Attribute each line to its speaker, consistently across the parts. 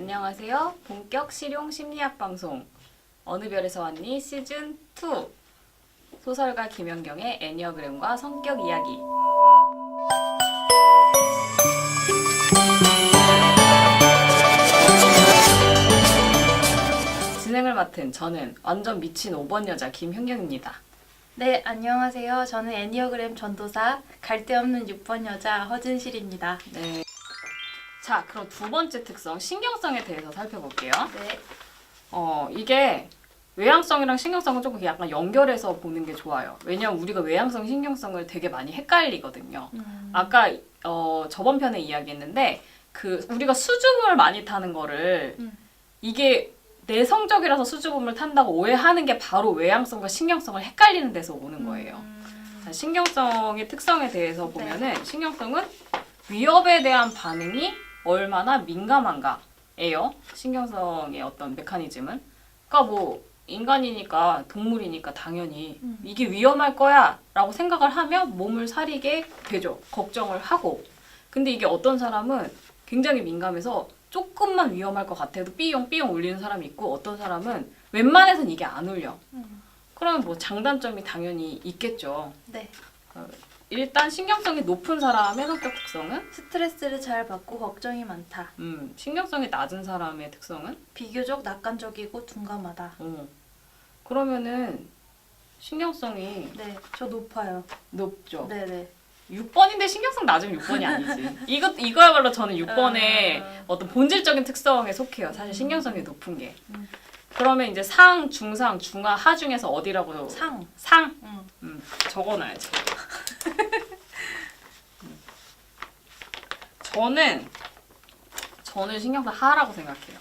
Speaker 1: 안녕하세요. 본격 실용 심리학 방송 어느 별에서 왔니 시즌 2 소설가 김연경의 애니어그램과 성격 이야기. 진행을 맡은 저는 완전 미친 5번 여자 김현경입니다.
Speaker 2: 네, 안녕하세요. 저는 애니어그램 전도사 갈데 없는 6번 여자 허진실입니다.
Speaker 1: 네. 자, 그럼 두 번째 특성, 신경성에 대해서 살펴볼게요.
Speaker 2: 네.
Speaker 1: 이게 외향성이랑 신경성은 조금 약간 연결해서 보는 게 좋아요. 왜냐면 우리가 외향성, 신경성을 되게 많이 헷갈리거든요. 아까 저번 편에 이야기했는데 우리가 수줍음을 많이 타는 거를 이게 내성적이라서 수줍음을 탄다고 오해하는 게 바로 외향성과 신경성을 헷갈리는 데서 오는 거예요. 자, 신경성의 특성에 대해서 보면은 신경성은 위협에 대한 반응이 얼마나 민감한가예요. 신경성의 어떤 메커니즘은. 그러니까 뭐 인간이니까 동물이니까 당연히 이게 위험할 거야 라고 생각을 하면 몸을 사리게 되죠. 걱정을 하고. 근데 이게 어떤 사람은 굉장히 민감해서 조금만 위험할 것 같아도 삐용삐용 울리는 사람이 있고 어떤 사람은 웬만해선 이게 안 울려. 그러면 뭐 장단점이 당연히 있겠죠.
Speaker 2: 네.
Speaker 1: 일단 신경성이 높은 사람의 성격 특성은
Speaker 2: 스트레스를 잘 받고 걱정이 많다.
Speaker 1: 신경성이 낮은 사람의 특성은
Speaker 2: 비교적 낙관적이고 둔감하다.
Speaker 1: 그러면은 신경성이
Speaker 2: 네, 저 높아요.
Speaker 1: 높죠.
Speaker 2: 네네.
Speaker 1: 6번인데 신경성 낮으면 6번이 아니지. 이거야말로 저는 6번의 어떤 본질적인 특성에 속해요. 사실 신경성이 높은 게. 그러면 이제 상, 중상, 중하, 하 중에서 어디라고?
Speaker 2: 상.
Speaker 1: 상? 적어놔야지. 저는 신경성 하라고 생각해요.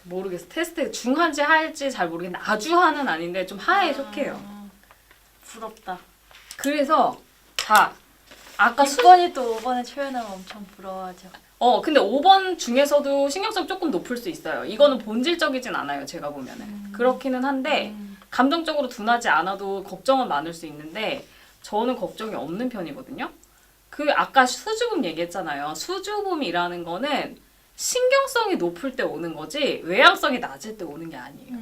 Speaker 1: 모르겠어. 테스트 중한지 하일지 잘 모르겠는데 아주 하는 아닌데 좀 하에 속해요.
Speaker 2: 부럽다.
Speaker 1: 그래서 아까
Speaker 2: 6번이 또 5번에 초연하면 엄청 부러워하죠.
Speaker 1: 근데 5번 중에서도 신경성 조금 높을 수 있어요. 이거는 본질적이진 않아요. 제가 보면은. 그렇기는 한데 감정적으로 둔하지 않아도 걱정은 많을 수 있는데 저는 걱정이 없는 편이거든요. 아까 수줍음 얘기했잖아요. 수줍음이라는 거는 신경성이 높을 때 오는 거지 외향성이 낮을 때 오는 게 아니에요.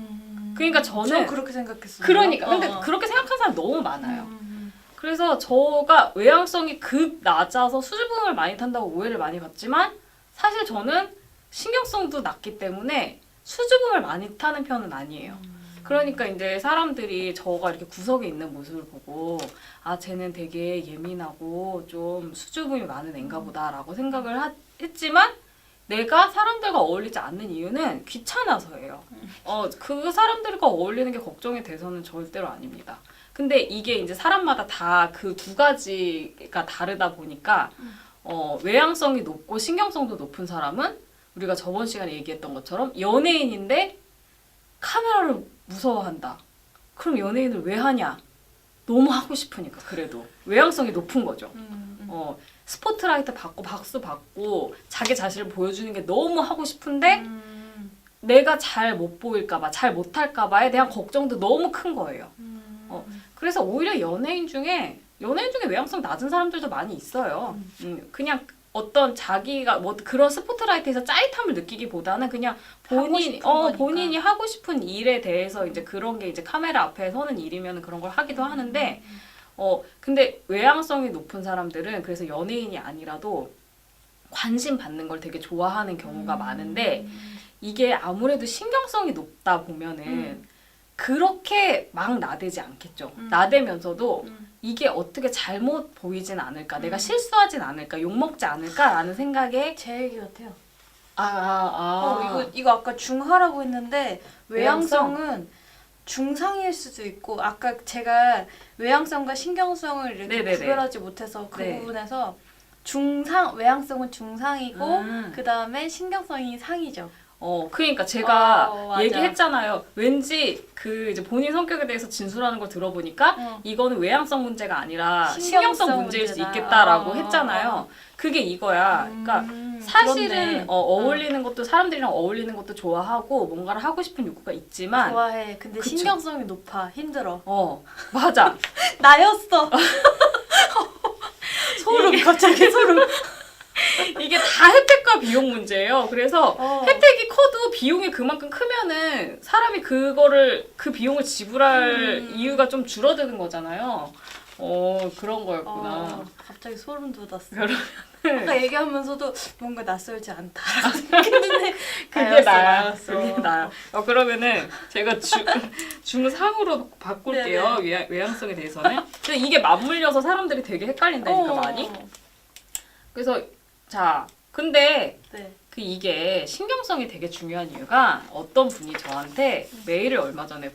Speaker 1: 그러니까 저는
Speaker 2: 그렇게 생각했어요.
Speaker 1: 그러니까 근데 그렇게 생각하는 사람 너무 많아요. 그래서 저가 외향성이 급 낮아서 수줍음을 많이 탄다고 오해를 많이 받지만 사실 저는 신경성도 낮기 때문에 수줍음을 많이 타는 편은 아니에요. 그러니까 이제 사람들이 저가 이렇게 구석에 있는 모습을 보고 아 쟤는 되게 예민하고 좀 수줍음이 많은 애인가 보다라고 생각을 했지만 내가 사람들과 어울리지 않는 이유는 귀찮아서예요. 그 사람들과 어울리는 게 걱정이 돼서는 절대로 아닙니다. 근데 이게 이제 사람마다 다 그 두 가지가 다르다 보니까 외향성이 높고 신경성도 높은 사람은 우리가 저번 시간에 얘기했던 것처럼 연예인인데 카메라를 무서워한다. 그럼 연예인을 왜 하냐? 너무 하고 싶으니까 그래도 외향성이 높은 거죠. 스포트라이트 받고 박수 받고 자기 자신을 보여주는 게 너무 하고 싶은데 내가 잘 못 보일까봐 잘 못할까봐에 대한 걱정도 너무 큰 거예요. 그래서 오히려 연예인 중에 외향성 낮은 사람들도 많이 있어요. 그냥 어떤 자기가 뭐 그런 스포트라이트에서 짜릿함을 느끼기보다는 그냥 본인이 하고 싶은 일에 대해서 이제 그런 게 이제 카메라 앞에 서는 일이면 그런 걸 하기도 하는데 근데 외향성이 높은 사람들은 그래서 연예인이 아니라도 관심 받는 걸 되게 좋아하는 경우가 많은데 이게 아무래도 신경성이 높다 보면은 그렇게 막 나대지 않겠죠. 나대면서도 이게 어떻게 잘못 보이진 않을까, 내가 실수하진 않을까, 욕먹지 않을까라는 생각에
Speaker 2: 제 얘기 같아요.
Speaker 1: 이거
Speaker 2: 이거 아까 중하라고 했는데 외향성은 중상일 수도 있고 아까 제가 외향성과 신경성을 이렇게
Speaker 1: 네네네.
Speaker 2: 구별하지 못해서 그
Speaker 1: 네.
Speaker 2: 부분에서 외향성은 중상이고 그 다음에 신경성이 상이죠.
Speaker 1: 그러니까 제가
Speaker 2: 맞아.
Speaker 1: 얘기했잖아요. 왠지 이제 본인 성격에 대해서 진술하는 걸 들어보니까 이거는 외향성 문제가 아니라 신경성 문제일 수 있겠다라고 했잖아요. 그게 이거야. 그러니까 사실은
Speaker 2: 그렇네.
Speaker 1: 어울리는 것도 사람들이랑 어울리는 것도 좋아하고 뭔가를 하고 싶은 욕구가 있지만
Speaker 2: 좋아해. 근데
Speaker 1: 그쵸.
Speaker 2: 신경성이 높아. 힘들어.
Speaker 1: 맞아.
Speaker 2: 나였어. 소름. 갑자기 소름.
Speaker 1: 이게 다 혜택과 비용 문제예요. 그래서 혜택이 커도 비용이 그만큼 크면은 사람이 그거를 그 비용을 지불할 이유가 좀 줄어드는 거잖아요. 그런 거였구나.
Speaker 2: 갑자기 소름 돋았어.
Speaker 1: 그러면은
Speaker 2: 아까 얘기하면서도 뭔가 낯설지 않다라고 생각했는데
Speaker 1: 그게 나야.
Speaker 2: 알았어.
Speaker 1: 그게 나야. 그러면은 제가 중상으로 바꿀게요. 외향성에 대해서는. 근데 이게 맞물려서 사람들이 되게 헷갈린다니까 많이. 그래서 자, 근데
Speaker 2: 네.
Speaker 1: 이게 신경성이 되게 중요한 이유가 어떤 분이 저한테 메일을 얼마 전에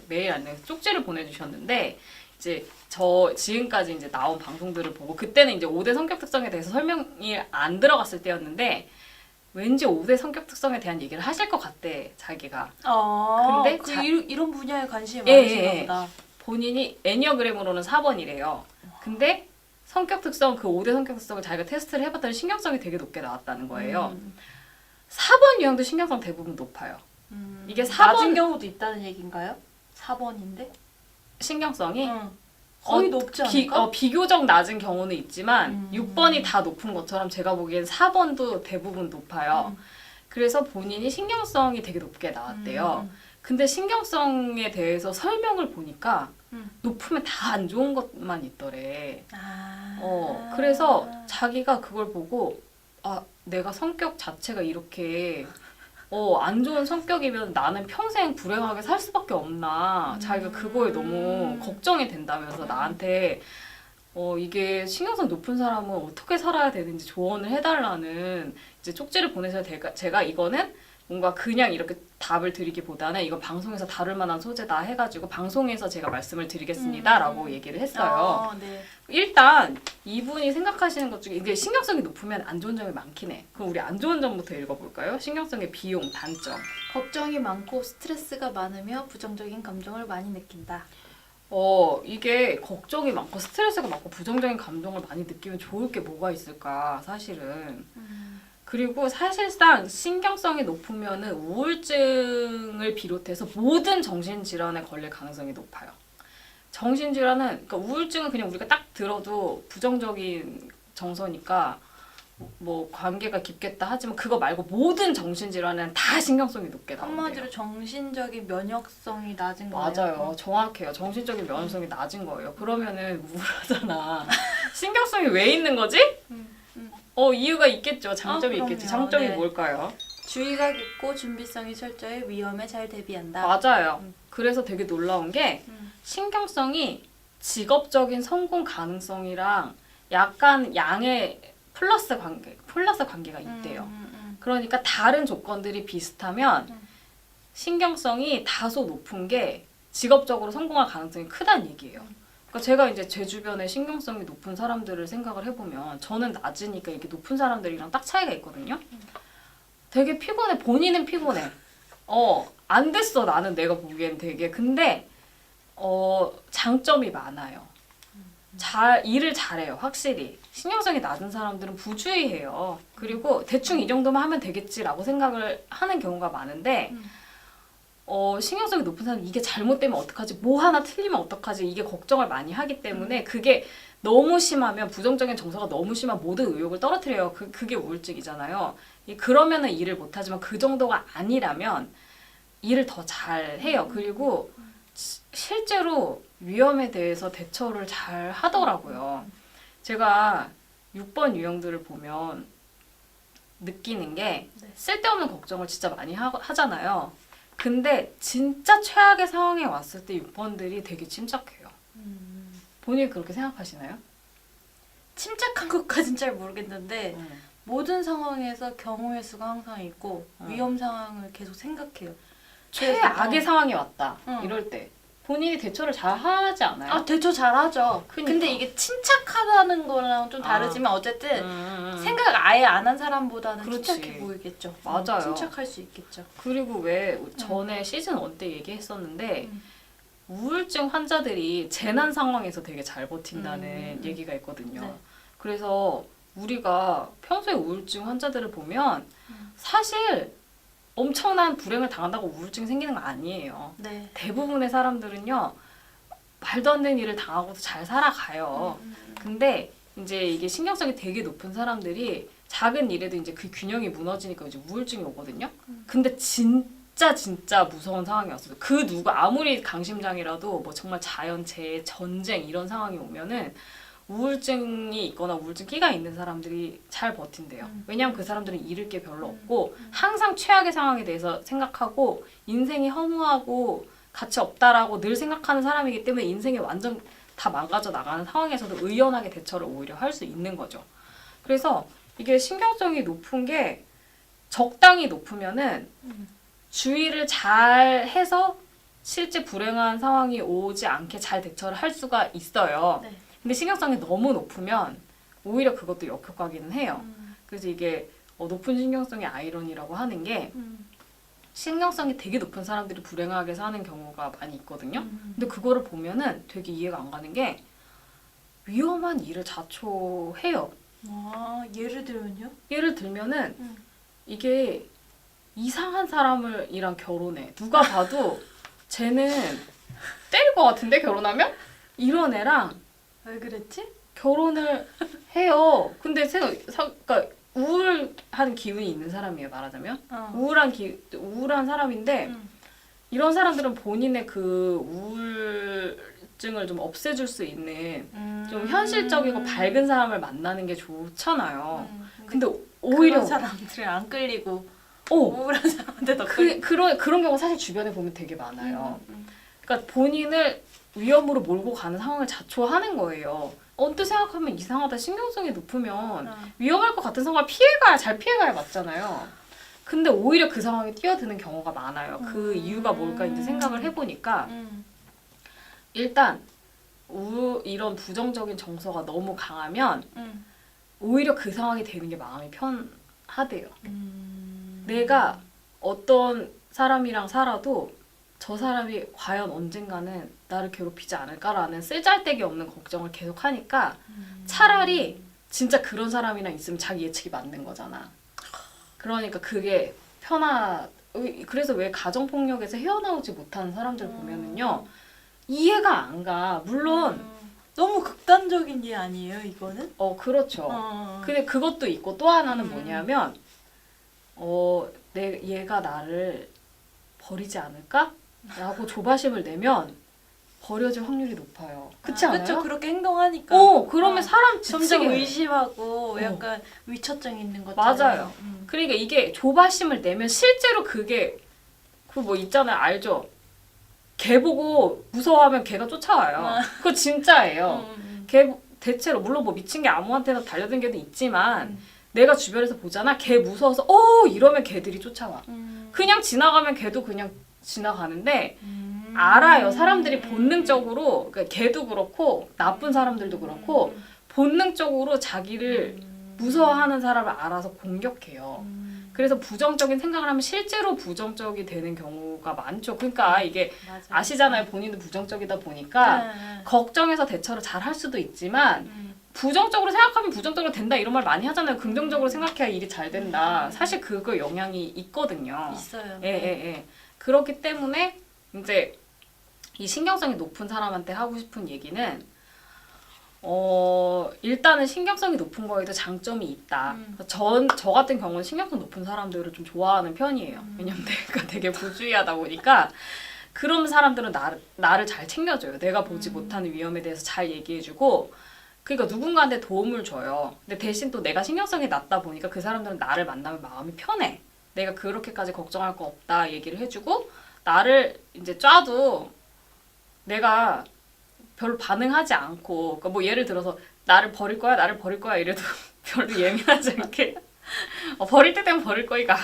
Speaker 1: 메일 안에 쪽지를 보내주셨는데 이제 저 지금까지 이제 나온 방송들을 보고 그때는 이제 5대 성격 특성에 대해서 설명이 안 들어갔을 때였는데 왠지 5대 성격 특성에 대한 얘기를 하실 것 같대 자기가. 근데
Speaker 2: 이런 분야에 관심이
Speaker 1: 예,
Speaker 2: 많으신가
Speaker 1: 예.
Speaker 2: 보다.
Speaker 1: 본인이 애니어그램으로는 4번이래요. 근데 성격 특성 그 5대 성격 특성을 자기가 테스트를 해봤더니 신경성이 되게 높게 나왔다는 거예요. 4번 유형도 신경성 대부분 높아요. 이게 4번
Speaker 2: 낮은 경우도 있다는 얘기인가요? 4번인데?
Speaker 1: 신경성이
Speaker 2: 거의 높지 않을까?
Speaker 1: 비교적 낮은 경우는 있지만 6번이 다 높은 것처럼 제가 보기엔 4번도 대부분 높아요. 그래서 본인이 신경성이 되게 높게 나왔대요. 근데 신경성에 대해서 설명을 보니까 높으면 다 안 좋은 것만 있더래. 그래서 자기가 그걸 보고 내가 성격 자체가 이렇게 안 좋은 성격이면 나는 평생 불행하게 살 수밖에 없나. 자기가 그거에 너무 걱정이 된다면서 나한테 이게 신경성 높은 사람은 어떻게 살아야 되는지 조언을 해달라는 이제 쪽지를 보내서 제가 이거는 뭔가 그냥 이렇게 답을 드리기보다는 이건 방송에서 다룰 만한 소재다 해가지고 방송에서 제가 말씀을 드리겠습니다 라고 얘기를 했어요.
Speaker 2: 네.
Speaker 1: 일단 이분이 생각하시는 것 중에 이게 신경성이 높으면 안 좋은 점이 많긴 해. 그럼 우리 안 좋은 점부터 읽어볼까요? 신경성의 비용, 단점.
Speaker 2: 걱정이 많고 스트레스가 많으며 부정적인 감정을 많이 느낀다.
Speaker 1: 이게 걱정이 많고 스트레스가 많고 부정적인 감정을 많이 느끼면 좋을 게 뭐가 있을까 사실은. 그리고 사실상 신경성이 높으면은 우울증을 비롯해서 모든 정신질환에 걸릴 가능성이 높아요. 정신질환은, 그러니까 우울증은 그냥 우리가 딱 들어도 부정적인 정서니까 뭐 관계가 깊겠다 하지만 그거 말고 모든 정신질환은 다 신경성이 높게 나온대요.
Speaker 2: 한마디로 정신적인 면역성이 낮은 거예요.
Speaker 1: 맞아요. 정확해요. 정신적인 면역성이 낮은 거예요. 그러면은 우울하잖아. 신경성이 왜 있는 거지? 이유가 있겠죠. 장점이 있겠지. 장점이 뭘까요?
Speaker 2: 주의가 깊고 준비성이 철저해 위험에 잘 대비한다.
Speaker 1: 맞아요. 그래서 되게 놀라운 게 신경성이 직업적인 성공 가능성이랑 약간 양의 플러스 관계가 있대요. 그러니까 다른 조건들이 비슷하면 신경성이 다소 높은 게 직업적으로 성공할 가능성이 크다는 얘기예요. 그러니까 제가 이제 제 주변에 신경성이 높은 사람들을 생각을 해보면 저는 낮으니까 이렇게 높은 사람들이랑 딱 차이가 있거든요. 되게 피곤해. 본인은 피곤해. 안 됐어. 나는 내가 보기엔 되게. 근데 장점이 많아요. 일을 잘해요. 확실히. 신경성이 낮은 사람들은 부주의해요. 그리고 대충 이 정도만 하면 되겠지라고 생각을 하는 경우가 많은데 신경성이 높은 사람은 이게 잘못되면 어떡하지? 뭐 하나 틀리면 어떡하지? 이게 걱정을 많이 하기 때문에 그게 너무 심하면 부정적인 정서가 너무 심한 모든 의욕을 떨어뜨려요. 그게 우울증이잖아요. 그러면은 일을 못하지만 그 정도가 아니라면 일을 더 잘해요. 그리고 실제로 위험에 대해서 대처를 잘 하더라고요. 제가 6번 유형들을 보면 느끼는 게 쓸데없는 걱정을 진짜 많이 하잖아요. 근데 진짜 최악의 상황에 왔을 때 6번들이 되게 침착해요. 본인이 그렇게 생각하시나요?
Speaker 2: 침착한 것까진 잘 모르겠는데 모든 상황에서 경우의 수가 항상 있고 위험 상황을 계속 생각해요.
Speaker 1: 최악의 상황이 왔다. 이럴 때 본인이 대처를 잘 하지 않아요?
Speaker 2: 대처 잘 하죠.
Speaker 1: 그러니까.
Speaker 2: 근데 이게 침착하다는 거랑 좀 다르지만 어쨌든 생각 아예 안 한 사람보다는
Speaker 1: 그렇지.
Speaker 2: 침착해 보이겠죠.
Speaker 1: 맞아요.
Speaker 2: 침착할 수 있겠죠.
Speaker 1: 그리고 왜 전에 시즌 1 때 얘기했었는데 우울증 환자들이 재난 상황에서 되게 잘 버틴다는 얘기가 있거든요.
Speaker 2: 네.
Speaker 1: 그래서 우리가 평소에 우울증 환자들을 보면 사실 엄청난 불행을 당한다고 우울증이 생기는 거 아니에요.
Speaker 2: 네.
Speaker 1: 대부분의 사람들은요, 말도 안 되는 일을 당하고도 잘 살아가요. 근데 이제 이게 신경성이 되게 높은 사람들이 작은 일에도 이제 그 균형이 무너지니까 이제 우울증이 오거든요. 근데 진짜 무서운 상황이 왔어요. 그 누구 아무리 강심장이라도 뭐 정말 자연재해, 전쟁 이런 상황이 오면은 우울증이 있거나 우울증기가 있는 사람들이 잘 버틴대요. 왜냐하면 그 사람들은 잃을 게 별로 없고 항상 최악의 상황에 대해서 생각하고 인생이 허무하고 가치 없다라고 늘 생각하는 사람이기 때문에 인생이 완전 다 망가져 나가는 상황에서도 의연하게 대처를 오히려 할 수 있는 거죠. 그래서 이게 신경성이 높은 게 적당히 높으면은 주의를 잘 해서 실제 불행한 상황이 오지 않게 잘 대처를 할 수가 있어요.
Speaker 2: 네.
Speaker 1: 근데 신경성이 너무 높으면 오히려 그것도 역효과기는 해요. 그래서 이게 높은 신경성의 아이러니라고 하는 게 신경성이 되게 높은 사람들이 불행하게 사는 경우가 많이 있거든요. 근데 그거를 보면은 되게 이해가 안 가는 게 위험한 일을 자초해요.
Speaker 2: 아, 예를 들면요?
Speaker 1: 예를 들면은 이게 이상한 사람이랑 결혼해. 누가 봐도 쟤는 때릴 것 같은데 결혼하면? 이런 애랑
Speaker 2: 왜 그랬지?
Speaker 1: 결혼을 해요. 근데 그러니까 우울한 기운이 있는 사람이에요, 말하자면. 우울한 사람인데 이런 사람들은 본인의 그 우울증을 좀 없애줄 수 있는 좀 현실적이고 밝은 사람을 만나는 게 좋잖아요. 근데 오히려
Speaker 2: 그런 사람들이 안 끌리고 우울한 사람한테 더 끌리고
Speaker 1: 그런 경우 사실 주변에 보면 되게 많아요. 그러니까 본인을 위험으로 몰고 가는 상황을 자초하는 거예요. 언뜻 생각하면 이상하다. 신경성이 높으면 위험할 것 같은 상황을 잘 피해가야 맞잖아요. 근데 오히려 그 상황에 뛰어드는 경우가 많아요. 그 이유가 뭘까 이제 생각을 해보니까 일단 이런 부정적인 정서가 너무 강하면 오히려 그 상황이 되는 게 마음이 편하대요. 내가 어떤 사람이랑 살아도 저 사람이 과연 언젠가는 나를 괴롭히지 않을까라는 쓰잘데기 없는 걱정을 계속 하니까 차라리 진짜 그런 사람이랑 있으면 자기 예측이 맞는 거잖아. 그러니까 그게 그래서 왜 가정폭력에서 헤어나오지 못하는 사람들 보면은요 이해가 안 가. 물론
Speaker 2: 너무 극단적인 예 아니에요, 이거는?
Speaker 1: 그렇죠. 근데 그것도 있고 또 하나는 뭐냐면 얘가 나를 버리지 않을까? 라고 조바심을 내면 버려질 확률이 높아요. 그렇지 않아요?
Speaker 2: 그렇죠. 그렇게 행동하니까.
Speaker 1: 그러면 사람
Speaker 2: 점점
Speaker 1: 지치게
Speaker 2: 의심하고 약간 위처증 있는 것처럼.
Speaker 1: 맞아요. 그러니까 이게 조바심을 내면 실제로 그게 그 뭐 있잖아요. 알죠? 개 보고 무서워하면 개가 쫓아와요. 그거 진짜예요. 개 대체로 물론 뭐 미친 게 아무한테나 달려든 개도 있지만 내가 주변에서 보잖아. 개 무서워서 이러면 개들이 쫓아와. 그냥 지나가면 개도 그냥 지나가는데 알아요. 사람들이 본능적으로 그러니까 개도 그렇고 나쁜 사람들도 그렇고 본능적으로 자기를 무서워하는 사람을 알아서 공격해요. 그래서 부정적인 생각을 하면 실제로 부정적이 되는 경우가 많죠. 그러니까 이게
Speaker 2: 맞아요.
Speaker 1: 아시잖아요. 본인도 부정적이다 보니까 걱정해서 대처를 잘 할 수도 있지만 부정적으로 생각하면 부정적으로 된다 이런 말 많이 하잖아요. 긍정적으로 생각해야 일이 잘 된다. 사실 그거 영향이 있거든요.
Speaker 2: 있어요.
Speaker 1: 예. 그렇기 때문에 이제 이 신경성이 높은 사람한테 하고 싶은 얘기는 일단은 신경성이 높은 거에도 장점이 있다. 저 같은 경우는 신경성 높은 사람들을 좀 좋아하는 편이에요. 왜냐면 내가 되게 부주의하다 보니까 그런 사람들은 나를 잘 챙겨줘요. 내가 보지 못하는 위험에 대해서 잘 얘기해주고 그러니까 누군가한테 도움을 줘요. 근데 대신 또 내가 신경성이 낮다 보니까 그 사람들은 나를 만나면 마음이 편해. 내가 그렇게까지 걱정할 거 없다 얘기를 해주고 나를 이제 쏴도 내가 별로 반응하지 않고 그러니까 뭐 예를 들어서 나를 버릴 거야 이래도 별로 예민하지 않게 버릴 때 되면 버릴 거니까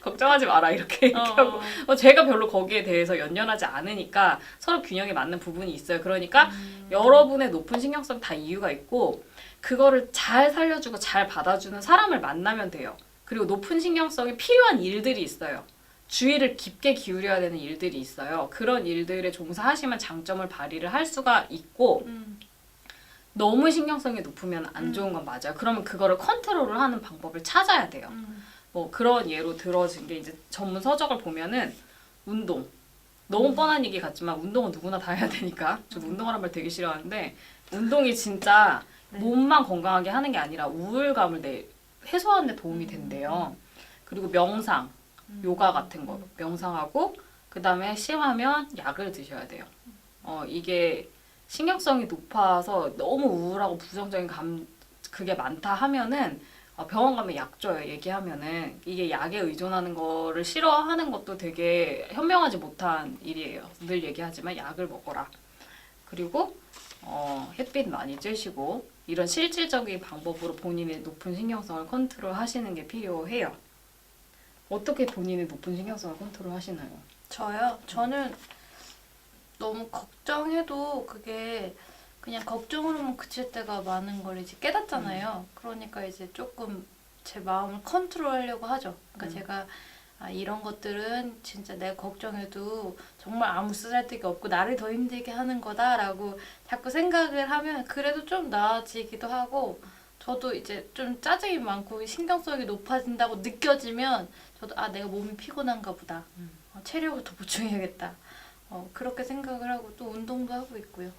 Speaker 1: 걱정하지 마라 이렇게 얘기하고 제가 별로 거기에 대해서 연연하지 않으니까 서로 균형이 맞는 부분이 있어요. 그러니까 여러분의 높은 신경성 다 이유가 있고 그거를 잘 살려주고 잘 받아주는 사람을 만나면 돼요. 그리고 높은 신경성이 필요한 일들이 있어요. 주의를 깊게 기울여야 되는 일들이 있어요. 그런 일들에 종사하시면 장점을 발휘를 할 수가 있고 너무 신경성이 높으면 안 좋은 건 맞아요. 그러면 그거를 컨트롤을 하는 방법을 찾아야 돼요. 뭐 그런 예로 들어진 게 이제 전문 서적을 보면은 운동. 너무 뻔한 얘기 같지만 운동은 누구나 다 해야 되니까. 저 운동하는 말 되게 싫어하는데 운동이 진짜 몸만 건강하게 하는 게 아니라 우울감을 해소하는 데 도움이 된대요. 그리고 명상, 요가 같은 거 명상하고 그 다음에 심하면 약을 드셔야 돼요. 이게 신경성이 높아서 너무 우울하고 부정적인 그게 많다 하면은 병원 가면 약 줘요. 얘기하면은 이게 약에 의존하는 거를 싫어하는 것도 되게 현명하지 못한 일이에요. 늘 얘기하지만 약을 먹어라. 그리고 햇빛 많이 쬐시고 이런 실질적인 방법으로 본인의 높은 신경성을 컨트롤 하시는 게 필요해요. 어떻게 본인의 높은 신경성을 컨트롤 하시나요?
Speaker 2: 저요? 저는 너무 걱정해도 그게 그냥 걱정으로만 그칠 때가 많은 걸 이제 깨닫잖아요. 그러니까 이제 조금 제 마음을 컨트롤하려고 하죠. 그러니까 제가 이런 것들은 진짜 내가 걱정해도 정말 아무 쓰잘데기 없고 나를 더 힘들게 하는 거다라고 자꾸 생각을 하면 그래도 좀 나아지기도 하고 저도 이제 좀 짜증이 많고 신경성이 높아진다고 느껴지면 저도 내가 몸이 피곤한가 보다. 체력을 더 보충해야겠다. 그렇게 생각을 하고 또 운동도 하고 있고요.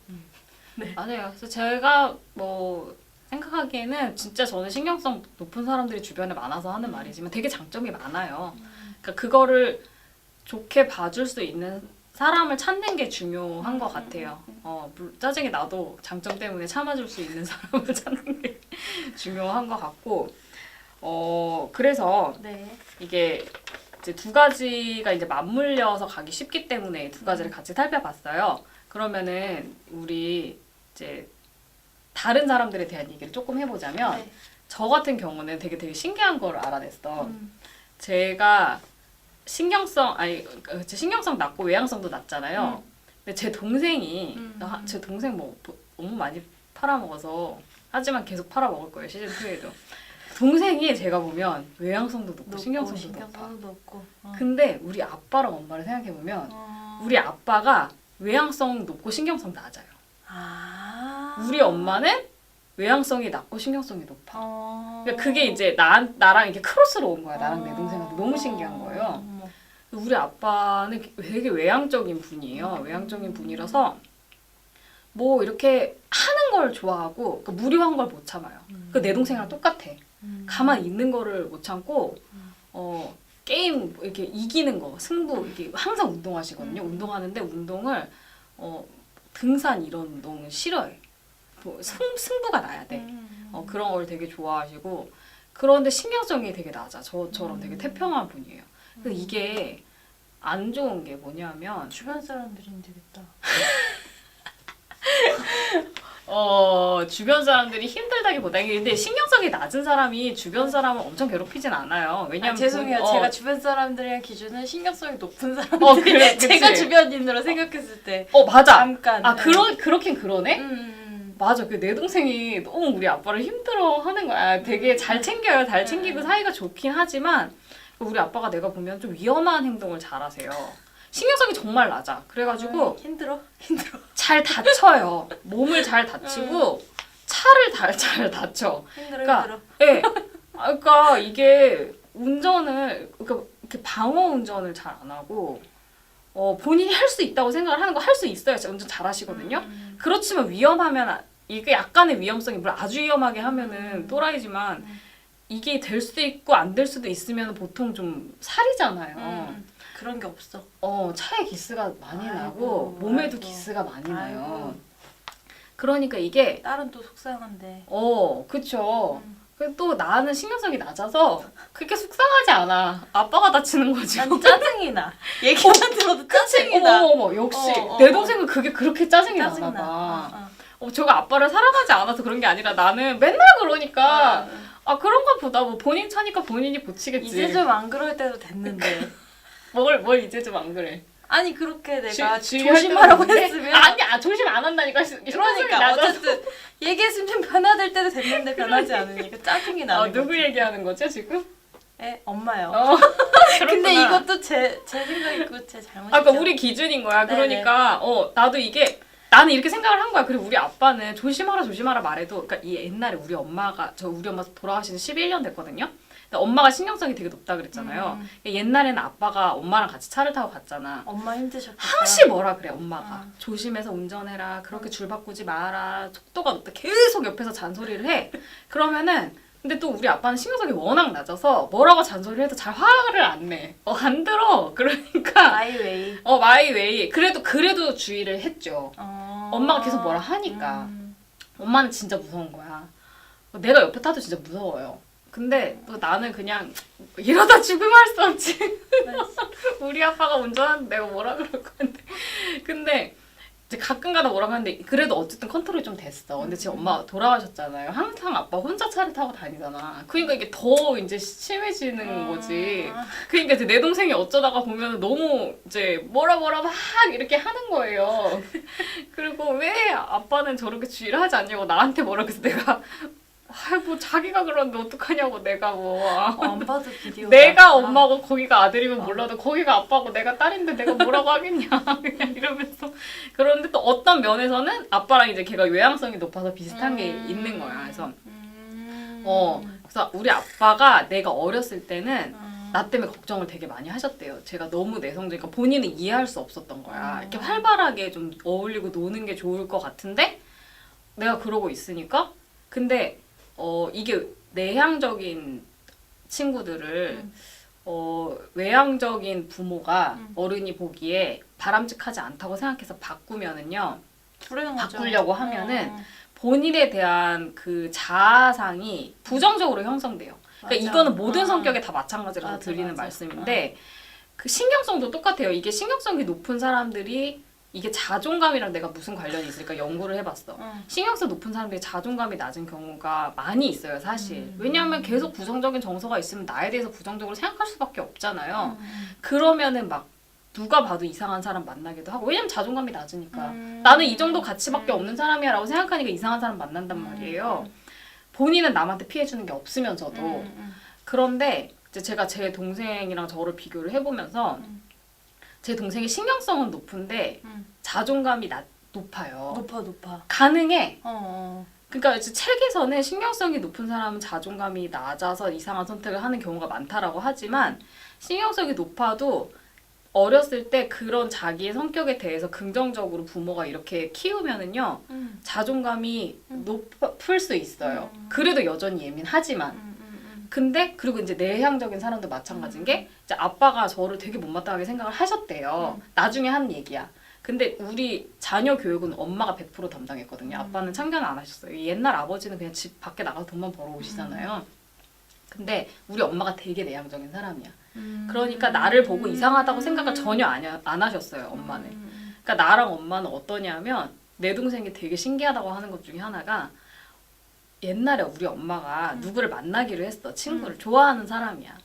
Speaker 2: 네.
Speaker 1: 맞아요. 그래서 제가 뭐 생각하기에는 진짜 저는 신경성 높은 사람들이 주변에 많아서 하는 말이지만 되게 장점이 많아요. 그러니까 그거를 좋게 봐줄 수 있는 사람을 찾는 게 중요한 것 같아요. 짜증이 나도 장점 때문에 참아줄 수 있는 사람을 찾는 게 중요한 것 같고, 그래서
Speaker 2: 네.
Speaker 1: 이게 이제 두 가지가 이제 맞물려서 가기 쉽기 때문에 두 가지를 같이 살펴봤어요. 그러면은 우리 이제 다른 사람들에 대한 얘기를 조금 해보자면
Speaker 2: 네.
Speaker 1: 저 같은 경우는 되게 신기한 걸 알아냈어. 제가 신경성 낮고 외향성도 낮잖아요. 근데 제 동생이 제 동생 뭐 너무 많이 팔아먹어서 하지만 계속 팔아먹을 거예요 시즌 2에도. 동생이 제가 보면 외향성도 높고 신경성도 높아.
Speaker 2: 높고.
Speaker 1: 근데 우리 아빠랑 엄마를 생각해 보면 우리 아빠가 외향성 높고 신경성 낮아요. 우리 엄마는 외향성이 낮고 신경성이 높아. 그러니까 그게 이제 나랑 이렇게 크로스로 온 거야. 나랑 내 동생한테 너무 신기한 거예요. 우리 아빠는 되게 외향적인 분이에요. 외향적인 분이라서 뭐 이렇게 하는 걸 좋아하고 그러니까 무료한 걸 못 참아요. 그 내 동생이랑 똑같아. 가만히 있는 거를 못 참고 게임 이렇게 이기는 거 승부 이렇게 항상 운동하시거든요. 운동하는데 운동을 등산 이런 운동은 싫어해. 뭐 승부가 나야 돼. 그런 걸 되게 좋아하시고 그런데 신경성이 되게 낮아. 저처럼 되게 태평한 분이에요. 근데 이게 안 좋은 게 뭐냐면
Speaker 2: 주변 사람들이 힘들겠다.
Speaker 1: 주변 사람들이 힘들다기보다 근데 신경성이 낮은 사람이 주변 사람을 엄청 괴롭히진 않아요. 왜냐면
Speaker 2: 죄송해요. 제가 주변 사람들의 기준은 신경성이 높은 사람들.
Speaker 1: 그래,
Speaker 2: 제가 주변인으로 생각했을 때.
Speaker 1: 맞아.
Speaker 2: 잠깐.
Speaker 1: 그렇긴 그러네. 맞아. 내 동생이 너무 우리 아빠를 힘들어하는 거야. 되게 잘 챙겨요. 잘 챙기고 사이가 좋긴 하지만 우리 아빠가 내가 보면 좀 위험한 행동을 잘하세요. 신경성이 정말 낮아. 그래가지고
Speaker 2: 힘들어.
Speaker 1: 잘 다쳐요. 몸을 잘 다치고 차를 잘 다쳐.
Speaker 2: 힘들어.
Speaker 1: 네. 그러니까 이게 운전을 이렇게 방어 운전을 잘 안 하고 본인이 할 수 있다고 생각을 하는 거 할 수 있어요. 운전 잘 하시거든요. 그렇지만 위험하면 이게 약간의 위험성이 물론 아주 위험하게 하면은 또라이지만 이게 될 수도 있고 안 될 수도 있으면 보통 좀 살이잖아요.
Speaker 2: 그런 게 없어.
Speaker 1: 차에 기스가 많이 나고 몸에도 기스가 많이 나요. 그러니까 이게
Speaker 2: 딸은 또 속상한데.
Speaker 1: 그쵸. 또 나는 신경성이 낮아서 그렇게 속상하지 않아. 아빠가 다치는 거지.
Speaker 2: 난 짜증이 나. 얘기만 들어도 짜증이 나.
Speaker 1: 어머 역시 내 동생은 그게 그렇게 짜증이 나나 봐. 저가 아빠를 사랑하지 않아서 그런 게 아니라 나는 맨날 그러니까 그런가 보다. 뭐 본인 차니까 본인이 고치겠지.
Speaker 2: 이제 좀 안 그럴 때도 됐는데.
Speaker 1: 뭘 이제 좀 안 그래.
Speaker 2: 아니 그렇게 내가
Speaker 1: 조심하라고
Speaker 2: 조심하라고 했으면
Speaker 1: 조심 안 한다니까.
Speaker 2: 그러니까 어쨌든 얘기했으면 좀 변화될 때도 됐는데 변하지 않으니까 짜증이 나는
Speaker 1: 누구
Speaker 2: 거지.
Speaker 1: 얘기하는 거죠 지금?
Speaker 2: 엄마요.
Speaker 1: 그렇구나.
Speaker 2: 근데 이것도 제 생각이고 제 잘못이죠.
Speaker 1: 그러니까 우리 기준인 거야. 그러니까 나도 이게 나는 이렇게 생각을 한 거야. 그리고 우리 아빠는 조심하라 말해도 그러니까 이 옛날에 우리 엄마 돌아가신 지 11년 됐거든요. 근데 엄마가 신경성이 되게 높다 그랬잖아요. 옛날에는 아빠가 엄마랑 같이 차를 타고 갔잖아.
Speaker 2: 엄마 힘드셨겠다.
Speaker 1: 항시 뭐라 그래 엄마가. 조심해서 운전해라. 그렇게 줄 바꾸지 마라. 속도가 높다. 계속 옆에서 잔소리를 해. 그러면은 근데 또 우리 아빠는 신경성이 워낙 낮아서 뭐라고 잔소리를 해도 잘 화를 안 내. 안 들어. 그러니까
Speaker 2: 마이웨이.
Speaker 1: 마이웨이. 그래도 주의를 했죠. 엄마가 계속 뭐라 하니까. 엄마는 진짜 무서운 거야. 내가 옆에 타도 진짜 무서워요. 근데 또 나는 그냥 이러다 죽으면 할 수 없지. 우리 아빠가 운전하는데 내가 뭐라 그럴 건데. 근데 이제 가끔가다 뭐라고 하는데 그래도 어쨌든 컨트롤이 좀 됐어. 근데 지금 엄마 돌아가셨잖아요. 항상 아빠 혼자 차를 타고 다니잖아. 그러니까 이게 더 이제 심해지는 거지. 그러니까 이제 내 동생이 어쩌다가 보면 너무 이제 뭐라 막 이렇게 하는 거예요. 그리고 왜 아빠는 저렇게 주의를 하지 않냐고 나한테 뭐라 그래서 내가 뭐 자기가 그러는데 어떡하냐고 내가 뭐.
Speaker 2: 안 봐도 비디오.
Speaker 1: 내가 엄마고 거기가 아들이면 몰라도 거기가 아빠고 내가 딸인데 내가 뭐라고 하겠냐. 그냥 이러면서. 그런데 또 어떤 면에서는 아빠랑 이제 걔가 외향성이 높아서 비슷한 게 있는 거야. 그래서 그래서 우리 아빠가 내가 어렸을 때는 나 때문에 걱정을 되게 많이 하셨대요. 제가 너무 내성적이니까 본인은 이해할 수 없었던 거야. 이렇게 활발하게 좀 어울리고 노는 게 좋을 것 같은데 내가 그러고 있으니까 근데 이게 내향적인 친구들을 외향적인 부모가 어른이 보기에 바람직하지 않다고 생각해서 바꾸면은요. 바꾸려고 하면은 본인에 대한 그 자아상이 부정적으로 형성돼요. 그러니까 이거는 모든 성격에 다 마찬가지라서 드리는 말씀인데 그 신경성도 똑같아요. 이게 신경성이 높은 사람들이 이게 자존감이랑 내가 무슨 관련이 있을까 연구를 해봤어. 신경성 높은 사람들이 자존감이 낮은 경우가 많이 있어요, 사실. 왜냐하면 계속 부정적인 정서가 있으면 나에 대해서 부정적으로 생각할 수밖에 없잖아요. 그러면은 막 누가 봐도 이상한 사람 만나기도 하고 왜냐면 자존감이 낮으니까. 나는 이 정도 가치밖에 없는 사람이야 라고 생각하니까 이상한 사람 만난단 말이에요. 본인은 남한테 피해주는 게 없으면서도. 그런데 이제 제가 제 동생이랑 저를 비교를 해보면서 제 동생이 신경성은 높은데 자존감이 높아요.
Speaker 2: 높아.
Speaker 1: 가능해. 그러니까 이제 책에서는 신경성이 높은 사람은 자존감이 낮아서 이상한 선택을 하는 경우가 많다라고 하지만 신경성이 높아도 어렸을 때 그런 자기의 성격에 대해서 긍정적으로 부모가 이렇게 키우면은요 자존감이 높을 수 있어요. 그래도 여전히 예민하지만. 근데 그리고 이제 내향적인 사람도 마찬가지인 게 이제 아빠가 저를 되게 못마땅하게 생각을 하셨대요. 나중에 하는 얘기야. 근데 우리 자녀 교육은 엄마가 100% 담당했거든요. 아빠는 참견 안 하셨어요. 옛날 아버지는 그냥 집 밖에 나가서 돈만 벌어 오시잖아요. 근데 우리 엄마가 되게 내향적인 사람이야. 그러니까 나를 보고 이상하다고 생각을 전혀 안 하셨어요. 엄마는. 그러니까 나랑 엄마는 어떠냐면 내 동생이 되게 신기하다고 하는 것 중에 하나가 옛날에 우리 엄마가 누구를 만나기로 했어. 친구를 좋아하는 사람이야.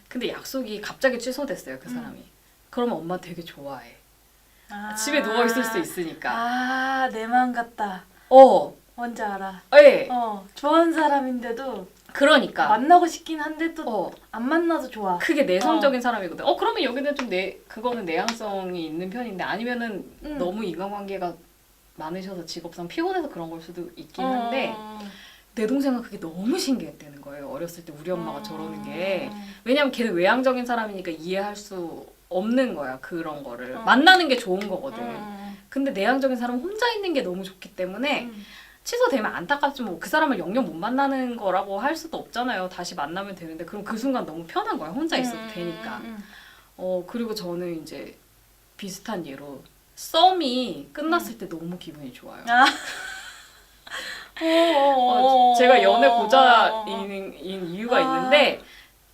Speaker 1: 근데 약속이 갑자기 취소됐어요. 그 사람이. 그러면 엄마 되게 좋아해. 집에 누워있을 수 있으니까.
Speaker 2: 내 마음 같다. 뭔지 알아.
Speaker 1: 예.
Speaker 2: 좋아하는 사람인데도
Speaker 1: 그러니까.
Speaker 2: 만나고 싶긴 한데 또 안 만나도 좋아.
Speaker 1: 그게 내성적인 사람이거든. 그러면 여기는 좀 그거는 내향성이 있는 편인데 아니면은 너무 인간관계가 많으셔서 직업상 피곤해서 그런 걸 수도 있긴 한데 내 동생은 그게 너무 신기했다는 거예요. 어렸을 때 우리 엄마가 저러는 게. 왜냐면 걔는 외향적인 사람이니까 이해할 수 없는 거야. 그런 거를. 만나는 게 좋은 거거든. 근데 내향적인 사람은 혼자 있는 게 너무 좋기 때문에 취소되면 안타깝지 뭐 그 사람을 영영 못 만나는 거라고 할 수도 없잖아요. 다시 만나면 되는데 그럼 그 순간 너무 편한 거야. 혼자 있어도 되니까. 그리고 저는 이제 비슷한 예로 썸이 끝났을 때 너무 기분이 좋아요. 제가 연애 고자인 이유가 있는데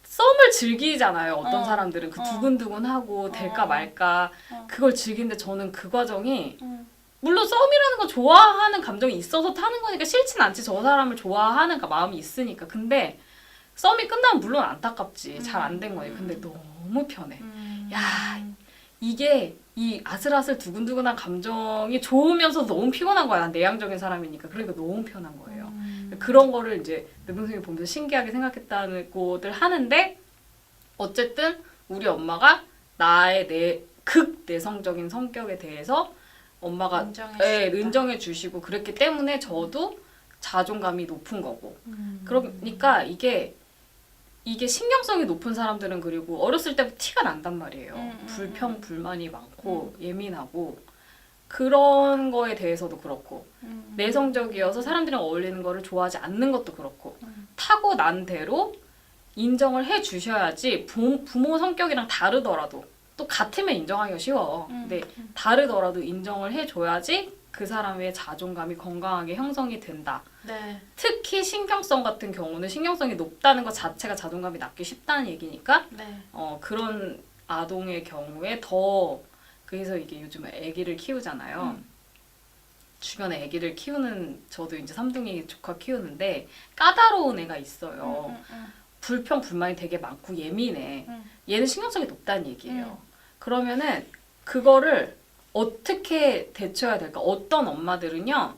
Speaker 1: 썸을 즐기잖아요. 어떤 사람들은 그 두근두근하고 될까 말까 그걸 즐기는데 저는 그 과정이 물론 썸이라는 거 좋아하는 감정이 있어서 타는 거니까 싫진 않지. 저 사람을 좋아하는 마음이 있으니까. 근데 썸이 끝나면 물론 안타깝지. 잘 안 된 거니까. 근데 너무 편해. 야, 이게 이 아슬아슬 두근두근한 감정이 좋으면서 너무 피곤한 거야. 내향적인 사람이니까. 그러니까 너무 편한 거예요. 그런 거를 이제 내 동생이 보면서 신기하게 생각했다는 것들 하는데 어쨌든 우리 엄마가 나의 극내성적인 성격에 대해서 엄마가 인정해 주시고 그랬기 때문에 저도 자존감이 높은 거고. 그러니까 이게 신경성이 높은 사람들은 그리고 어렸을 때부터 티가 난단 말이에요. 불만이 많고 예민하고 그런 거에 대해서도 그렇고 내성적이어서 사람들이랑 어울리는 거를 좋아하지 않는 것도 그렇고 타고난 대로 인정을 해 주셔야지 부모 성격이랑 다르더라도 또 같으면 인정하기가 쉬워. 근데 다르더라도 인정을 해 줘야지 그 사람의 자존감이 건강하게 형성이 된다.
Speaker 2: 네.
Speaker 1: 특히 신경성 같은 경우는 신경성이 높다는 것 자체가 자존감이 낮기 쉽다는 얘기니까
Speaker 2: 네.
Speaker 1: 그런 아동의 경우에 더 그래서 이게 요즘 아기를 키우잖아요. 주변에 아기를 키우는 저도 이제 삼둥이 조카 키우는데 까다로운 애가 있어요. 불평 불만이 되게 많고 예민해. 얘는 신경성이 높다는 얘기예요. 그러면은 그거를 어떻게 대처해야 될까? 어떤 엄마들은요.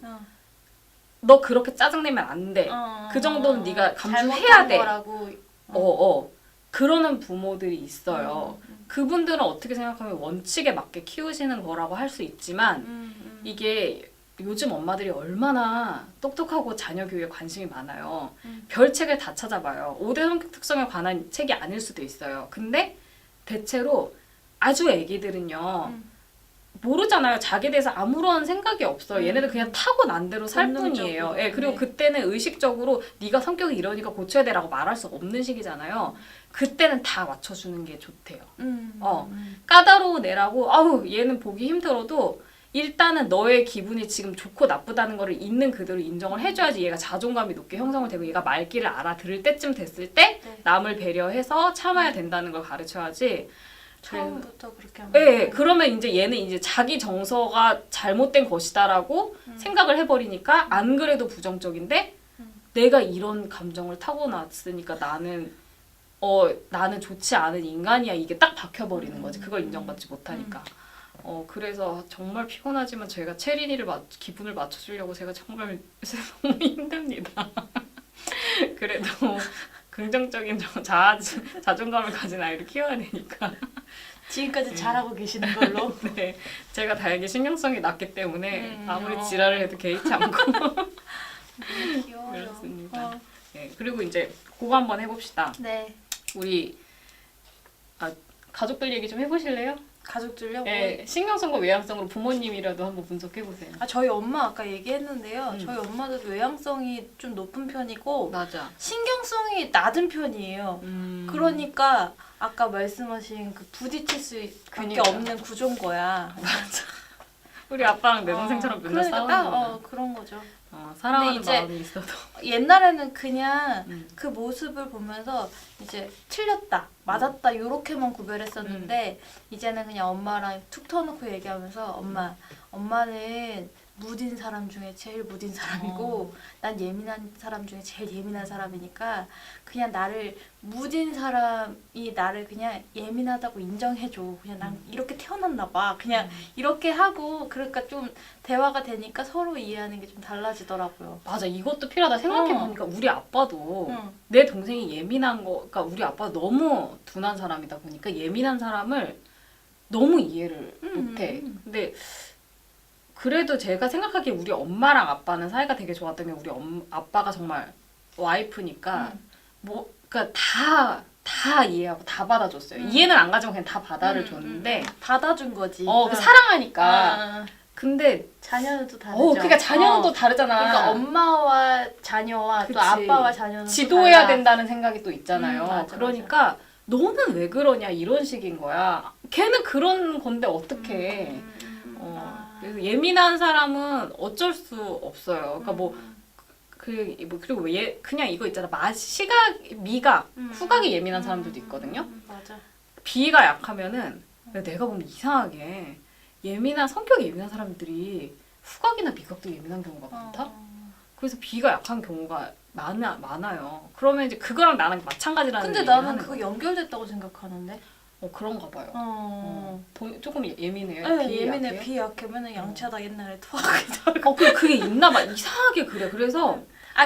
Speaker 1: 너 그렇게 짜증내면 안 돼. 그 정도는 네가 감수해야 돼.
Speaker 2: 거라고.
Speaker 1: 그러는 부모들이 있어요. 그분들은 어떻게 생각하면 원칙에 맞게 키우시는 거라고 할 수 있지만 이게 요즘 엄마들이 얼마나 똑똑하고 자녀 교육에 관심이 많아요. 별 책을 다 찾아봐요. 5대 성격 특성에 관한 책이 아닐 수도 있어요. 근데 대체로 아주 애기들은요. 모르잖아요. 자기에 대해서 아무런 생각이 없어요. 얘네들 그냥 타고난 대로 살 뿐이에요. 예, 그리고
Speaker 2: 네.
Speaker 1: 그때는 의식적으로 네가 성격이 이러니까 고쳐야 돼라고 말할 수 없는 시기잖아요. 그때는 다 맞춰주는 게 좋대요. 까다로운 애라고 아우 얘는 보기 힘들어도 일단은 너의 기분이 지금 좋고 나쁘다는 거를 있는 그대로 인정을 해줘야지 얘가 자존감이 높게 형성을 되고 얘가 말귀를 알아들을 때쯤 됐을 때
Speaker 2: 네.
Speaker 1: 남을 배려해서 참아야 된다는 걸 가르쳐야지.
Speaker 2: 처음부터 그렇게 하면.
Speaker 1: 네, 그러면 이제 얘는 이제 자기 정서가 잘못된 것이다라고 생각을 해버리니까 안 그래도 부정적인데 내가 이런 감정을 타고났으니까 나는 좋지 않은 인간이야 이게 딱 박혀버리는 거지. 그걸 인정받지 못하니까. 그래서 정말 피곤하지만 제가 체린이를 기분을 맞춰주려고 제가 정말 요새 너무 힘듭니다. 그래도 긍정적인 자존감을 가진 아이를 키워야 되니까.
Speaker 2: 지금까지 잘하고 계시는 걸로.
Speaker 1: 네, 제가 다행히 신경성이 낮기 때문에 아무리 지랄을 해도 개의치 않고
Speaker 2: 귀여워요.
Speaker 1: 그렇습니다. 네, 그리고 이제 그거 한번 해봅시다.
Speaker 2: 네.
Speaker 1: 우리 가족들 얘기 좀 해보실래요?
Speaker 2: 가족들요?
Speaker 1: 네, 신경성과 외향성으로 부모님이라도 한번 분석해보세요.
Speaker 2: 저희 엄마 아까 얘기했는데요. 저희 엄마도 외향성이 좀 높은 편이고
Speaker 1: 맞아.
Speaker 2: 신경성이 낮은 편이에요. 그러니까 아까 말씀하신 그 부딪힐 수밖에
Speaker 1: 그니까.
Speaker 2: 없는 구조인 거야.
Speaker 1: 맞아. 우리 아빠랑 내 동생처럼 맨날
Speaker 2: 그러니까
Speaker 1: 싸우는 거야.
Speaker 2: 그런 거죠.
Speaker 1: 사랑하는
Speaker 2: 근데 이제
Speaker 1: 마음이 있어도.
Speaker 2: 옛날에는 그냥 그 모습을 보면서 이제 틀렸다, 맞았다 요렇게만 구별했었는데 이제는 그냥 엄마랑 툭 터놓고 얘기하면서 엄마는 무딘 사람 중에 제일 무딘 사람이고 난 예민한 사람 중에 제일 예민한 사람이니까 그냥 나를 무딘 사람이 나를 그냥 예민하다고 인정해줘. 그냥 난 이렇게 태어났나 봐. 그냥 이렇게 하고 그러니까 좀 대화가 되니까 서로 이해하는 게 좀 달라지더라고요.
Speaker 1: 맞아, 이것도 필요하다 생각해보니까 우리 아빠도
Speaker 2: 응.
Speaker 1: 내 동생이 예민한 거, 그러니까 우리 아빠가 너무 둔한 사람이다 보니까 예민한 사람을 너무 이해를 못해. 근데 그래도 제가 생각하기에 우리 엄마랑 아빠는 사이가 되게 좋았던 게 우리 아빠가 정말 와이프니까 그러니까 다 이해하고 다 받아줬어요. 이해는 안 가지만 그냥 다 받아를 줬는데
Speaker 2: 받아준 거지.
Speaker 1: 그 사랑하니까. 근데
Speaker 2: 자녀는 또 다르죠.
Speaker 1: 그러니까 자녀는 또 다르잖아.
Speaker 2: 그러니까 엄마와 자녀와
Speaker 1: 그치.
Speaker 2: 또 아빠와 자녀는
Speaker 1: 지도해야
Speaker 2: 또 달라.
Speaker 1: 된다는 생각이 또 있잖아요.
Speaker 2: 맞아,
Speaker 1: 그러니까 너는 왜 그러냐 이런 식인 거야. 걔는 그런 건데 어떡해. 그래서 예민한 사람은 어쩔 수 없어요. 그러니까 그리고 그냥 이거 있잖아. 미각, 후각이 예민한 사람들도 있거든요.
Speaker 2: 맞아.
Speaker 1: 비가 약하면은 내가 보면 이상하게 성격이 예민한 사람들이 후각이나 미각도 예민한 경우가 많다. 그래서 비가 약한 경우가 많아요. 그러면 이제 그거랑 나랑 마찬가지라는
Speaker 2: 근데
Speaker 1: 얘기를
Speaker 2: 나는
Speaker 1: 하는
Speaker 2: 그거 연결됐다고 생각하는데.
Speaker 1: 그런가 봐요. 조금 예민해요.
Speaker 2: 네,
Speaker 1: 비
Speaker 2: 예민해.
Speaker 1: 약해요?
Speaker 2: 비 약하면 양차다 옛날에 토하기도.
Speaker 1: 그게 있나 봐. 이상하게 그래. 그래서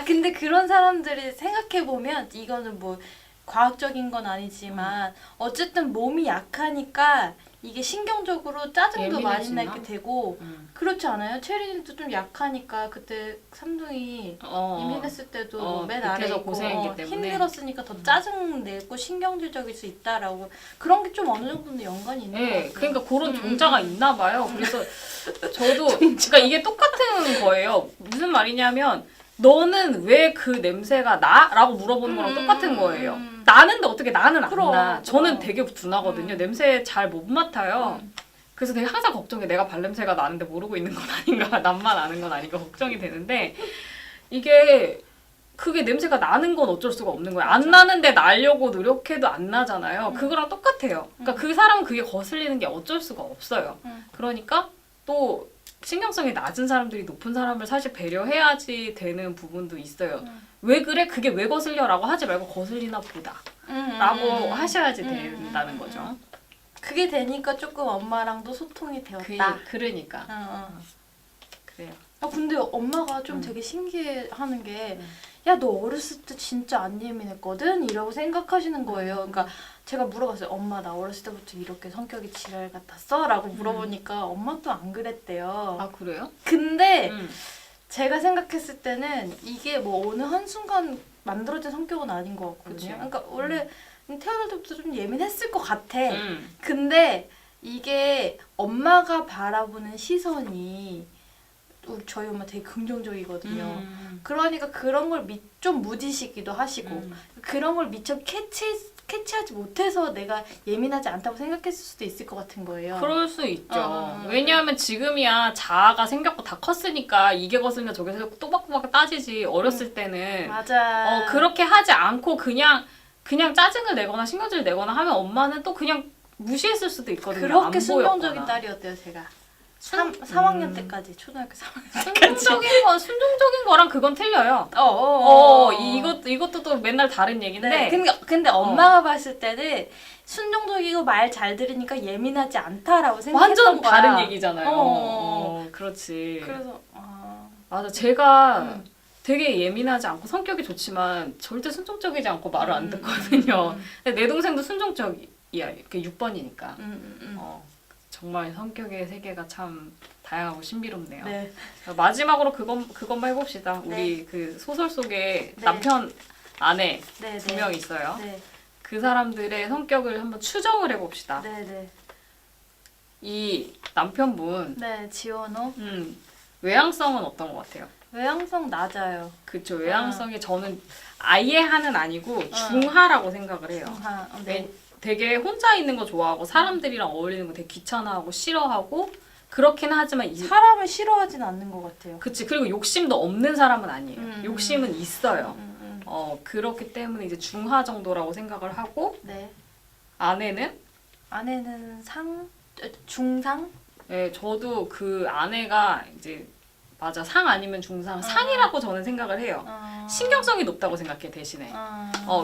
Speaker 2: 근데 그런 사람들이 생각해 보면 이거는 뭐 과학적인 건 아니지만 어쨌든 몸이 약하니까 이게 신경적으로 짜증도 많이
Speaker 1: 예민해지나?
Speaker 2: 나게 되고 그렇지 않아요? 체리도 좀 약하니까 그때 삼둥이 임신했을 때도 맨 아래
Speaker 1: 밑에서
Speaker 2: 있고
Speaker 1: 고생했기 때문에.
Speaker 2: 힘들었으니까 더 짜증 내고 신경질적일 수 있다라고 그런 게 좀 어느 정도는 연관이 있는 것
Speaker 1: 네,
Speaker 2: 같아요.
Speaker 1: 그러니까 그런 종자가 있나 봐요. 그래서 저도 그러니까 이게 똑같은 거예요. 무슨 말이냐면 너는 왜 그 냄새가 나? 라고 물어보는 거랑 똑같은 거예요. 나는데 어떻게 나는 안
Speaker 2: 그럼,
Speaker 1: 나. 저는
Speaker 2: 그럼.
Speaker 1: 되게 둔하거든요. 냄새 잘 못 맡아요. 그래서 되게 항상 걱정해. 내가 발냄새가 나는데 모르고 있는 건 아닌가. 남만 아는 건 아닌가 걱정이 되는데 이게 그게 냄새가 나는 건 어쩔 수가 없는 거예요. 안 나는데 나려고 노력해도 안 나잖아요. 그거랑 똑같아요. 그러니까 그 사람은 그게 거슬리는 게 어쩔 수가 없어요. 그러니까 또 신경성이 낮은 사람들이 높은 사람을 사실 배려해야지 되는 부분도 있어요. 왜 그래? 그게 왜 거슬려? 라고 하지 말고 거슬리나 보다. 라고 하셔야지 된다는 거죠.
Speaker 2: 그게 되니까 조금 엄마랑도 소통이 되었다.
Speaker 1: 그러니까. 그래요.
Speaker 2: 근데 엄마가 좀 되게 신기해하는 게 야, 너 어렸을 때 진짜 안 예민했거든? 이라고 생각하시는 거예요. 그러니까 제가 물어봤어요. 엄마, 나 어렸을 때부터 이렇게 성격이 지랄 같았어? 라고 물어보니까 엄마도 안 그랬대요.
Speaker 1: 아, 그래요?
Speaker 2: 근데 제가 생각했을 때는 이게 뭐 어느 한순간 만들어진 성격은 아닌 것 같거든요.
Speaker 1: 그치.
Speaker 2: 그러니까 원래 태어날 때부터 좀 예민했을 것 같아. 근데 이게 엄마가 바라보는 시선이 저희 엄마 되게 긍정적이거든요. 그러니까 그런 걸 좀 무디시기도 하시고 그런 걸 미처 캐치하지 못해서 내가 예민하지 않다고 생각했을 수도 있을 것 같은 거예요.
Speaker 1: 그럴 수 있죠. 왜냐하면 지금이야 자아가 생겼고 다 컸으니까 이게 거슬려 저게 거슬려 또박또박 따지지. 어렸을 때는
Speaker 2: 맞아.
Speaker 1: 그렇게 하지 않고 그냥 짜증을 내거나 신경질을 내거나 하면 엄마는 또 그냥 무시했을 수도 있거든요.
Speaker 2: 그렇게
Speaker 1: 안
Speaker 2: 순종적인
Speaker 1: 보였거나.
Speaker 2: 딸이었대요, 제가. 3학년 때까지, 초등학교 3학년 때까지.
Speaker 1: 순종적인 거랑 그건 틀려요. 이것도 또 맨날 다른 얘기인데.
Speaker 2: 네. 근데 엄마가 봤을 때는 순종적이고 말 잘 들으니까 예민하지 않다라고 생각했던
Speaker 1: 완전
Speaker 2: 거야.
Speaker 1: 다른 얘기잖아요. 그렇지.
Speaker 2: 그래서
Speaker 1: 맞아. 제가 되게 예민하지 않고 성격이 좋지만 절대 순종적이지 않고 말을 안 듣거든요. 근데 내 동생도 순종적이야. 이렇게 6번이니까. 정말 성격의 세계가 참 다양하고 신비롭네요.
Speaker 2: 네.
Speaker 1: 마지막으로 그것만 해봅시다. 우리 그 소설 속에 남편, 아내 두 명 있어요.
Speaker 2: 네.
Speaker 1: 그 사람들의 성격을 한번 추정을 해봅시다.
Speaker 2: 네.
Speaker 1: 이 남편분,
Speaker 2: 네, 지원호.
Speaker 1: 외향성은 어떤 것 같아요?
Speaker 2: 외향성 낮아요.
Speaker 1: 그쵸. 외향성이 저는 아예 하는 아니고 중하라고 생각을 해요.
Speaker 2: 네.
Speaker 1: 되게 혼자 있는 거 좋아하고 사람들이랑 어울리는 거 되게 귀찮아하고 싫어하고 그렇긴 하지만
Speaker 2: 사람을 싫어하진 않는 것 같아요.
Speaker 1: 그치. 그리고 욕심도 없는 사람은 아니에요. 욕심은 있어요. 그렇기 때문에 이제 중하 정도라고 생각을 하고
Speaker 2: 네.
Speaker 1: 아내는
Speaker 2: 중상?
Speaker 1: 네, 저도 그 아내가 이제 맞아. 상 아니면 중상. 상이라고 저는 생각을 해요. 신경성이 높다고 생각해 대신에.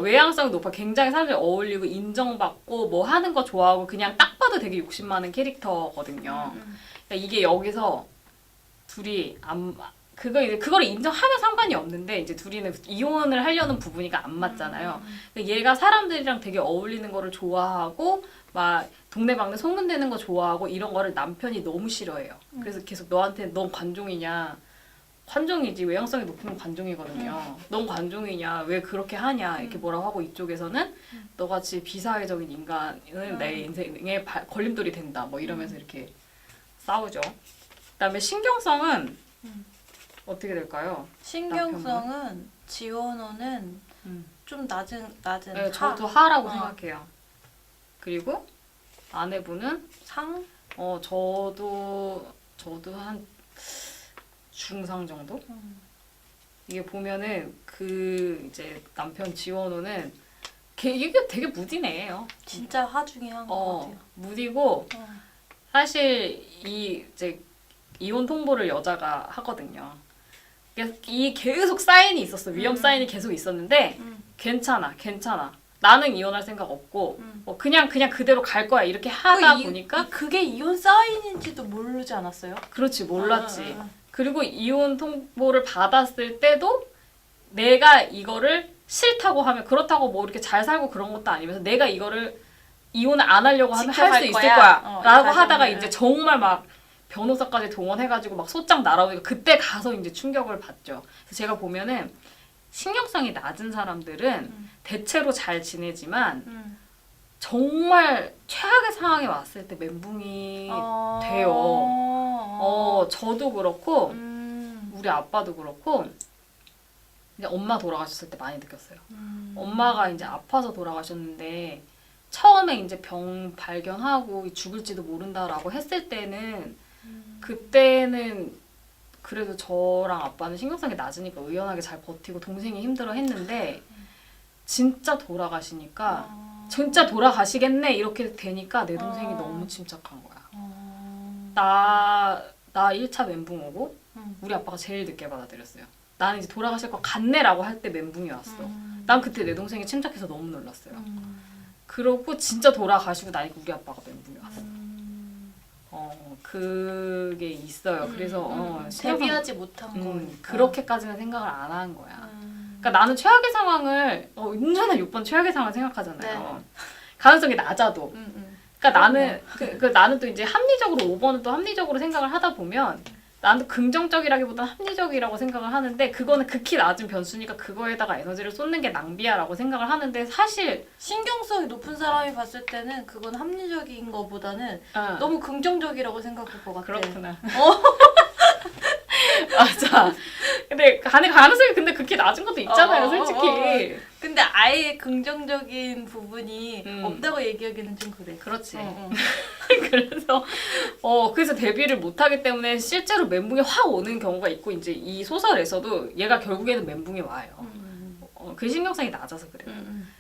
Speaker 1: 외향성이 높아. 굉장히 사람들이 어울리고 인정받고 뭐 하는 거 좋아하고 그냥 딱 봐도 되게 욕심 많은 캐릭터거든요. 그러니까 이게 여기서 둘이 그거를 인정하면 상관이 없는데 이제 둘이는 이혼을 하려는 부분이가 안 맞잖아요. 근데 얘가 사람들이랑 되게 어울리는 거를 좋아하고 막 동네방네 소문내는 거 좋아하고 이런 거를 남편이 너무 싫어해요. 그래서 계속 너한테 넌 관종이냐. 관종이지. 외향성이 높으면 관종이거든요. 넌 관종이냐. 왜 그렇게 하냐. 이렇게 뭐라고 하고 이쪽에서는 너같이 비사회적인 인간은 내 인생에 걸림돌이 된다. 뭐 이러면서 이렇게 싸우죠. 그다음에 신경성은 어떻게 될까요?
Speaker 2: 신경성은 지원호는 좀 낮은
Speaker 1: 네, 저도 하라고
Speaker 2: 어.
Speaker 1: 생각해요. 그리고 아내분은
Speaker 2: 상?
Speaker 1: 저도 한 중상 정도? 이게 보면은 그 이제 남편 지원호는 이게 되게 무디네요.
Speaker 2: 진짜 하 중에 한 것 같아요.
Speaker 1: 무디고 사실 이제 이혼 통보를 여자가 하거든요. 이 계속 사인이 있었어. 위험 사인이 계속 있었는데 괜찮아. 나는 이혼할 생각 없고 그냥 그대로 갈 거야. 이렇게 하다 보니까
Speaker 2: 그게 이혼 사인인지도 모르지 않았어요?
Speaker 1: 그렇지. 몰랐지. 그리고 이혼 통보를 받았을 때도 내가 이거를 싫다고 하면 그렇다고 뭐 이렇게 잘 살고 그런 것도 아니면서 내가 이거를 이혼을 안 하려고 하면 할 수 있을 거야. 라고 하다가 이제 정말 막 변호사까지 동원해가지고 막 소장 날아오니까 그때 가서 이제 충격을 받죠. 그래서 제가 보면은 신경성이 낮은 사람들은 대체로 잘 지내지만 정말 최악의 상황에 왔을 때 멘붕이 돼요. 저도 그렇고 우리 아빠도 그렇고 이제 엄마 돌아가셨을 때 많이 느꼈어요.
Speaker 2: 음.
Speaker 1: 엄마가 이제 아파서 돌아가셨는데 처음에 이제 병 발견하고 죽을지도 모른다라고 했을 때는 그때는 그래도 저랑 아빠는 신경성이 낮으니까 의연하게 잘 버티고 동생이 힘들어 했는데 진짜 돌아가시니까 진짜 돌아가시겠네 이렇게 되니까 내 동생이 너무 침착한 거야. 나 1차 멘붕 오고 우리 아빠가 제일 늦게 받아들였어요. 나는 이제 돌아가실 것 같네라고 할 때 멘붕이 왔어. 난 그때 내 동생이 침착해서 너무 놀랐어요. 그러고 진짜 돌아가시고 나니까 우리 아빠가 멘붕이 왔어. 그게 있어요. 그래서
Speaker 2: 대비하지 못한 거니까.
Speaker 1: 그렇게까지는 생각을 안 한 거야. 그러니까 나는 최악의 상황을 언제나 6번 최악의 상황을 생각하잖아요.
Speaker 2: 네.
Speaker 1: 가능성이 낮아도. 그러니까 나는 나는 또 이제 합리적으로 5번은 또 합리적으로 생각을 하다 보면 나는 긍정적이라기보다는 합리적이라고 생각을 하는데 그거는 극히 낮은 변수니까 그거에다가 에너지를 쏟는 게 낭비야라고 생각을 하는데 사실
Speaker 2: 신경성이 높은 사람이 봤을 때는 그건 합리적인 거보다는 너무 긍정적이라고 생각할 것 같아.
Speaker 1: 그렇구나. 맞아. 근데 가능성이 근데 극히 낮은 것도 있잖아요, 솔직히.
Speaker 2: 근데 아예 긍정적인 부분이 없다고 얘기하기는 좀 그래.
Speaker 1: 그렇지. 그래서 데뷔를 못하기 때문에 실제로 멘붕이 확 오는 경우가 있고 이제 이 소설에서도 얘가 결국에는 멘붕이 와요. 그 신경성이 낮아서 그래요.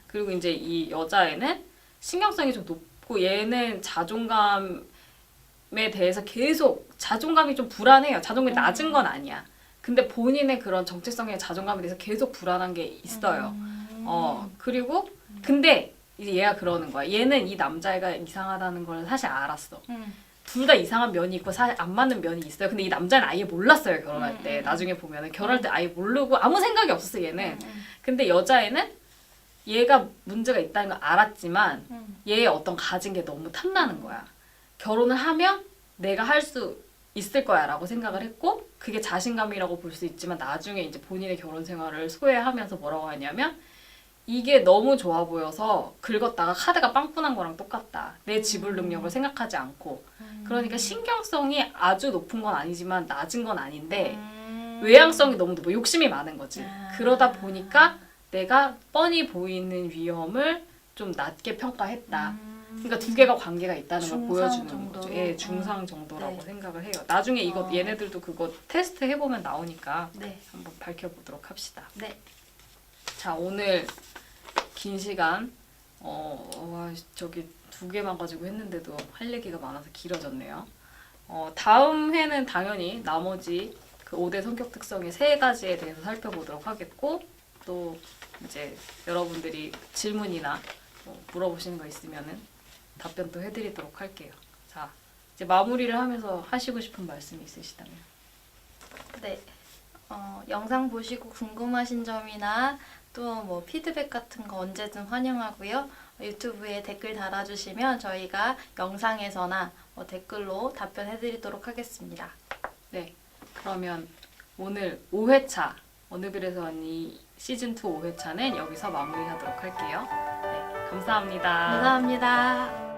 Speaker 1: 그리고 이제 이 여자애는 신경성이 좀 높고 얘는 자존감에 대해서 계속 자존감이 좀 불안해요. 자존감이 낮은 건 아니야. 근데 본인의 그런 정체성의 자존감에 대해서 계속 불안한 게 있어요. 그리고 근데 이제 얘가 그러는 거야. 얘는 이 남자애가 이상하다는 걸 사실 알았어. 둘 다 이상한 면이 있고 사실 안 맞는 면이 있어요. 근데 이 남자는 아예 몰랐어요. 결혼할 때. 나중에 보면은 결혼할 때 아예 모르고 아무 생각이 없었어 얘는. 근데 여자애는 얘가 문제가 있다는 걸 알았지만 얘의 어떤 가진 게 너무 탐나는 거야. 결혼을 하면 내가 할 수 있을 거야 라고 생각을 했고 그게 자신감이라고 볼 수 있지만 나중에 이제 본인의 결혼 생활을 소외하면서 뭐라고 하냐면 이게 너무 좋아 보여서 긁었다가 카드가 빵꾸난 거랑 똑같다. 내 지불 능력을 생각하지 않고 그러니까 신경성이 아주 높은 건 아니지만 낮은 건 아닌데 외향성이 너무 높고 욕심이 많은 거지. 그러다 보니까 내가 뻔히 보이는 위험을 좀 낮게 평가했다. 그러니까 두 개가 관계가 있다는 걸 보여주는
Speaker 2: 정도로?
Speaker 1: 거죠. 예, 중상 정도라고
Speaker 2: 네.
Speaker 1: 생각을 해요. 나중에 이거 얘네들도 그거 테스트 해보면 나오니까
Speaker 2: 네.
Speaker 1: 한번 밝혀보도록 합시다.
Speaker 2: 네.
Speaker 1: 자, 오늘 긴 시간 저기 2개만 가지고 했는데도 할 얘기가 많아서 길어졌네요. 다음 회는 당연히 나머지 그 5대 성격 특성의 3가지에 대해서 살펴보도록 하겠고 또 이제 여러분들이 질문이나 물어보시는 거 있으면은 답변도 해드리도록 할게요. 자, 이제 마무리를 하면서 하시고 싶은 말씀이 있으시다면.
Speaker 2: 네. 영상 보시고 궁금하신 점이나 또 뭐 피드백 같은 거 언제든 환영하고요. 유튜브에 댓글 달아주시면 저희가 영상에서나 댓글로 답변해드리도록 하겠습니다.
Speaker 1: 네, 그러면 오늘 5회차 어느빌에서 언니 시즌2 5회차는 여기서 마무리하도록 할게요. 네, 감사합니다.
Speaker 2: 감사합니다.